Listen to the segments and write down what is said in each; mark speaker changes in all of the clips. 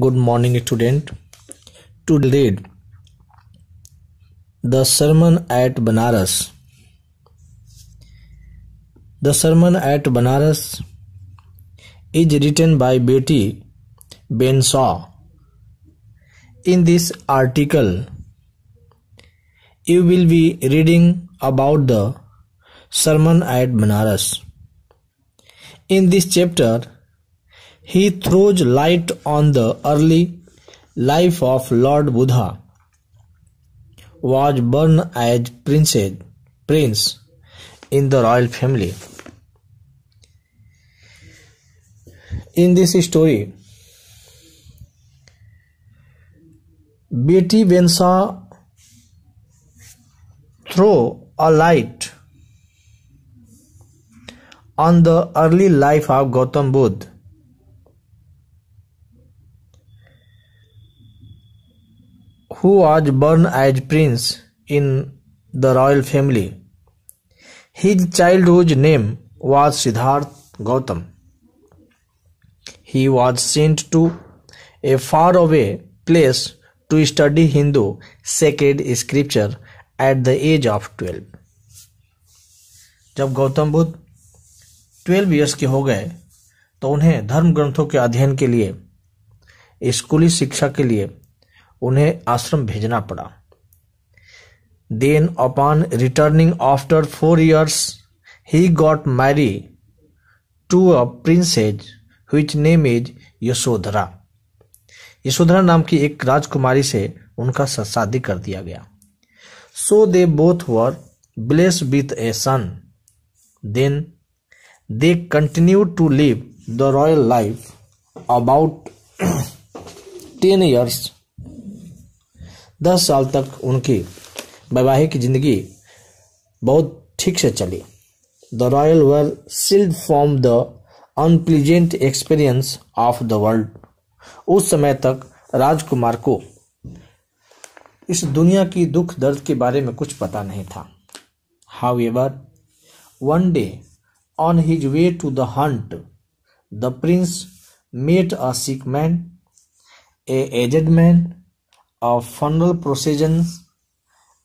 Speaker 1: Good morning, student. To read the sermon at Banaras. The sermon at Banaras is written by Betty Benshaw. In this article, you will be reading about the sermon at Banaras. In this chapter, he throws light on the early life of Lord Buddha, was born as prince in the royal family. In this story, Betty Benshaw throw a light on the early life of Gautam Buddha, who was born as prince in the royal family. His childhood name was Siddhartha Gautam. He was sent to a faraway place to study Hindu sacred scripture at the age of 12. जब Gautam Buddha 12 years के हो गए तो उन्हें धर्म ग्रंथों के अध्ययन के लिए, स्कूली शिक्षा के लिए उन्हें आश्रम भेजना पड़ा. Then upon returning after 4 years, he got married to a princess which name is Yashodhara. Yashodhara नाम की एक राजकुमारी से उनका शादी कर दिया गया. So they both were blessed with a son. Then they continued to live the royal life about 10 years. 10 साल तक उनकी वैवाहिक जिंदगी बहुत ठीक से चली. The royal were shielded from the unpleasant experience of the world. उस समय तक राजकुमार को इस दुनिया की दुख दर्द के बारे में कुछ पता नहीं था. However, one day on his way to the hunt, the prince met a sick man, a aged man, a funeral procession,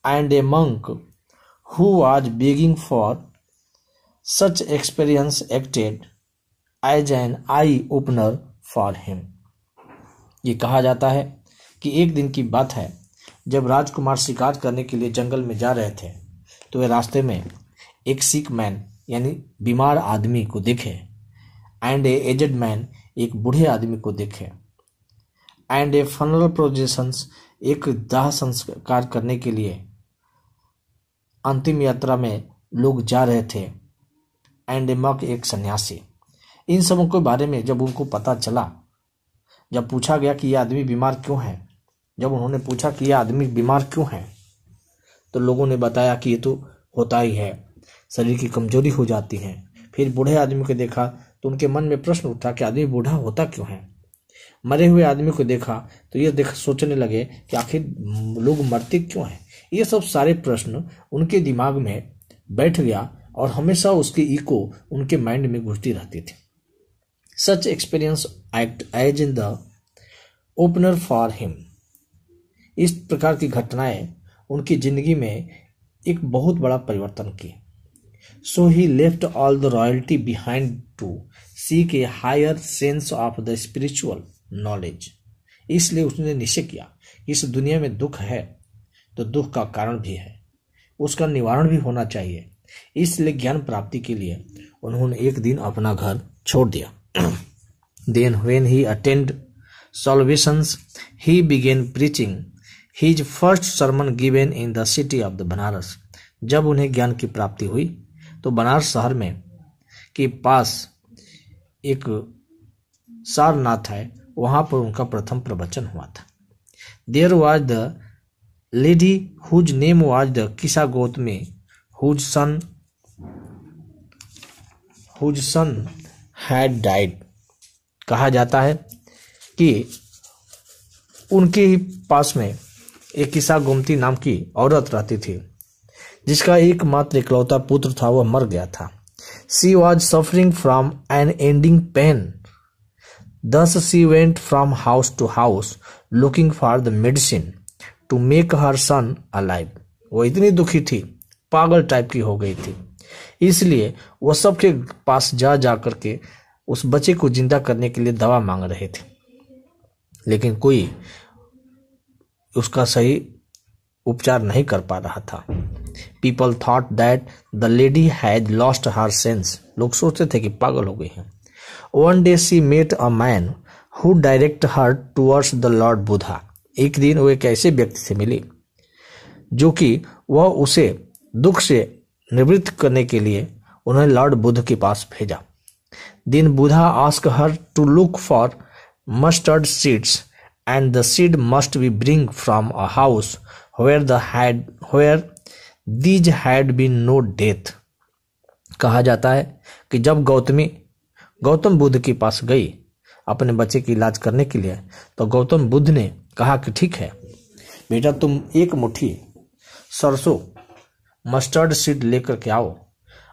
Speaker 1: and a monk who was begging for. Such experience acted as an eye opener for him. ये कहा जाता है कि एक दिन की बात है, जब राजकुमार शिकार करने के लिए जंगल में जा रहे थे तो वे रास्ते में एक सिक मैन यानी बीमार आदमी को देखे, एंड ए एजेड मैन एक बूढ़े आदमी को देखे, एंड ए फनरल प्रोसेशंस एक दाह संस्कार करने के लिए अंतिम यात्रा में लोग जा रहे थे, एंड ए मक एक सन्यासी. इन सबों के बारे में जब उनको पता चला, जब पूछा गया कि यह आदमी बीमार क्यों है, जब उन्होंने पूछा कि यह आदमी बीमार क्यों है, तो लोगों ने बताया कि ये तो होता ही है, शरीर की कमजोरी हो जाती है. फिर बूढ़े आदमी को देखा तो उनके मन में प्रश्न उठा कि आदमी बूढ़ा होता क्यों है. मरे हुए आदमी को देखा तो ये सोचने लगे कि आखिर लोग मरते क्यों हैं. ये सब सारे प्रश्न उनके दिमाग में बैठ गया और हमेशा उसकी इको उनके माइंड में घुसती रहती थी. Such experience act as in the opener for him. इस प्रकार की घटनाएं उनकी जिंदगी में एक बहुत बड़ा परिवर्तन की. So he left all the royalty behind to seek a higher sense of the spiritual knowledge. इसलिए उसने निश्चय किया कि इस दुनिया में दुख है तो दुख का कारण भी है, उसका निवारण भी होना चाहिए. इसलिए ज्ञान प्राप्ति के लिए उन्होंने एक दिन अपना घर छोड़ दिया. Then when he attended salvations, he began preaching his first sermon given in the city of the Banaras. जब उन्हें ज्ञान की प्राप्ति हुई तो बनारस शहर में के पास एक सारनाथ है, वहां पर उनका प्रथम प्रवचन हुआ था. There was the lady whose name was the Kisa Gautami, whose son had died. कहा जाता है कि उनके पास में एक किसा गोमती नाम की औरत रहती थी, जिसका एकमात्र इकलौता पुत्र था, वह मर गया था. She was suffering from an ending pain. Thus she went from house to house looking for the medicine to make her son alive. वो इतनी दुखी थी, पागल टाइप की हो गई थी, इसलिए वो सबके पास जा करके उस बच्चे को जिंदा करने के लिए दवा मांग रहे थे, लेकिन कोई उसका सही उपचार नहीं कर पा रहा था। People thought that the lady had lost her sense. लोग सोचते थे कि पागल हो गई है। One day she met a man who directed her towards the Lord Buddha. एक दिन वो एक ऐसे व्यक्ति से मिली जो कि वह उसे दुख से निवृत्त करने के लिए उन्हें लॉर्ड बुद्ध के पास भेजा। Then Buddha asked her to look for mustard seeds, and the seed must be bring from a house where these had been no death. कहा जाता है कि जब गौतम बुद्ध के पास गई अपने बच्चे की इलाज करने के लिए, तो गौतम बुद्ध ने कहा कि ठीक है बेटा, तुम एक मुट्ठी सरसों मस्टर्ड सीड लेकर के आओ,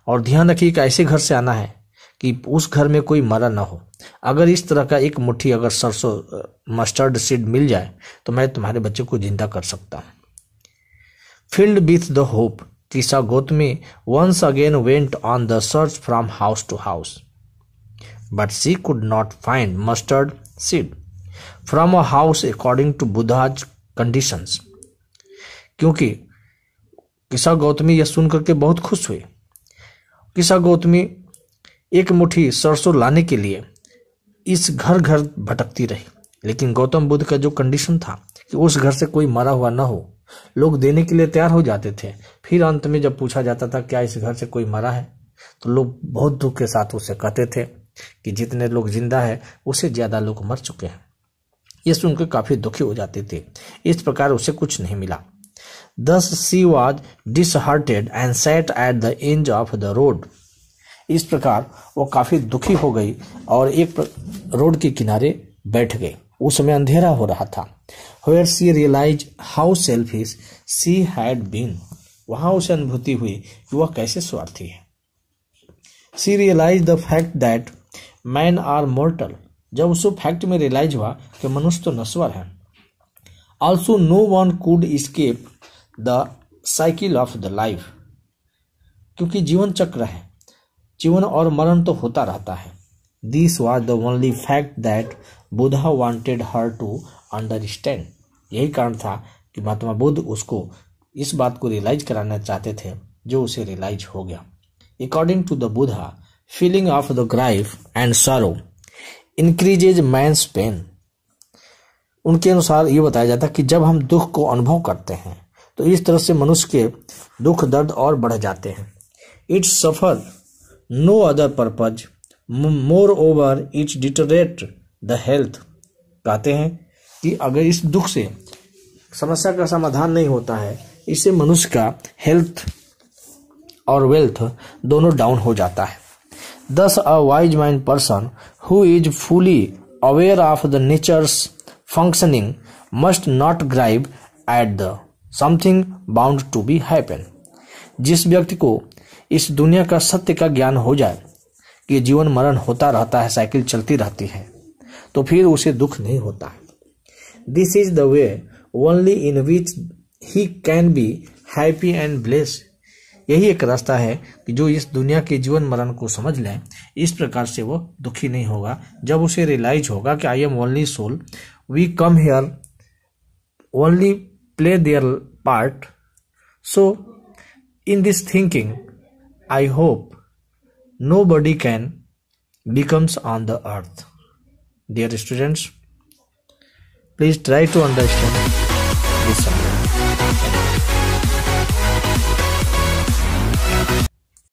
Speaker 1: और ध्यान रखिए कि ऐसे घर से आना है कि उस घर में कोई मरा ना हो। अगर इस तरह का एक मुट्ठी अगर सरसों मस्टर्ड सीड मिल जाए तो मैं तुम्हारे बच्चे को जिंदा कर सकता हूँ। Filled with the hope, Kisa Gautami once again went on the search from house to house, but she could not find mustard seed from a house according to Buddha's conditions. क्योंकि किसा गौतमी यह सुनकर के बहुत खुश हुई। किसा गौतमी एक मुट्ठी सरसों लाने के लिए इस घर घर भटकती रही, लेकिन गौतम बुद्ध का जो कंडीशन था कि उस घर से कोई मरा हुआ न हो, लोग देने के लिए तैयार हो जाते थे। फिर अंत में जब पूछा जाता था क्या इस घर से कोई मरा है, तो लोग बहुत दुख के साथ उसे कहते थे कि जितने लोग जिंदा है उससे ज्यादा लोग मर चुके हैं। ये सुनकर काफी दुखी हो जाते थे। इस प्रकार उसे कुछ नहीं मिला। Thus she was disheartened and sat at the edge of the road. इस प्रकार वो काफी दुखी हो गई और एक रोड के किनारे बैठ गई। उस समय अंधेरा हो रहा था। Where she realized how selfish she had been. वहां उसे अनुभूति हुई कि वह कैसे स्वार्थी है। She realized the fact that men are mortal. जब उसे फैक्ट में रियलाइज हुआ कि मनुष्य तो नश्वर है। Also no one could escape the cycle of the life. क्योंकि जीवन चक्र है, जीवन और मरण तो होता रहता है। This was the only fact that Buddha wanted her to understand. यही कारण था कि महात्मा बुद्ध उसको इस बात को रियलाइज कराना चाहते थे जो उसे रियलाइज हो गया। According to the Buddha, feeling of the grief and sorrow increases man's pain. उनके अनुसार ये बताया जाता है कि जब हम दुख को अनुभव करते हैं तो इस तरह से मनुष्य के दुख दर्द और बढ़ जाते हैं। It suffer no other purpose, moreover its deteriorate the health. कहते हैं कि अगर इस दुख से समस्या का समाधान नहीं होता है, इससे मनुष्य का हेल्थ और वेल्थ दोनों डाउन हो जाता है। Thus a wise mind person who is fully aware of the nature's functioning must not grieve at the something bound to be happen. जिस व्यक्ति को इस दुनिया का सत्य का ज्ञान हो जाए कि जीवन मरण होता रहता है, साइकिल चलती रहती है, तो फिर उसे दुख नहीं होता है। This is the way only in which he can be happy and blessed. यही एक रास्ता है कि जो इस दुनिया के जीवन मरण को समझ ले, इस प्रकार से वो दुखी नहीं होगा। जब उसे रियलाइज होगा कि I am only soul, we come here only play their part. So in this thinking, I hope nobody can becomes on the earth. Dear students, please try to understand this subject.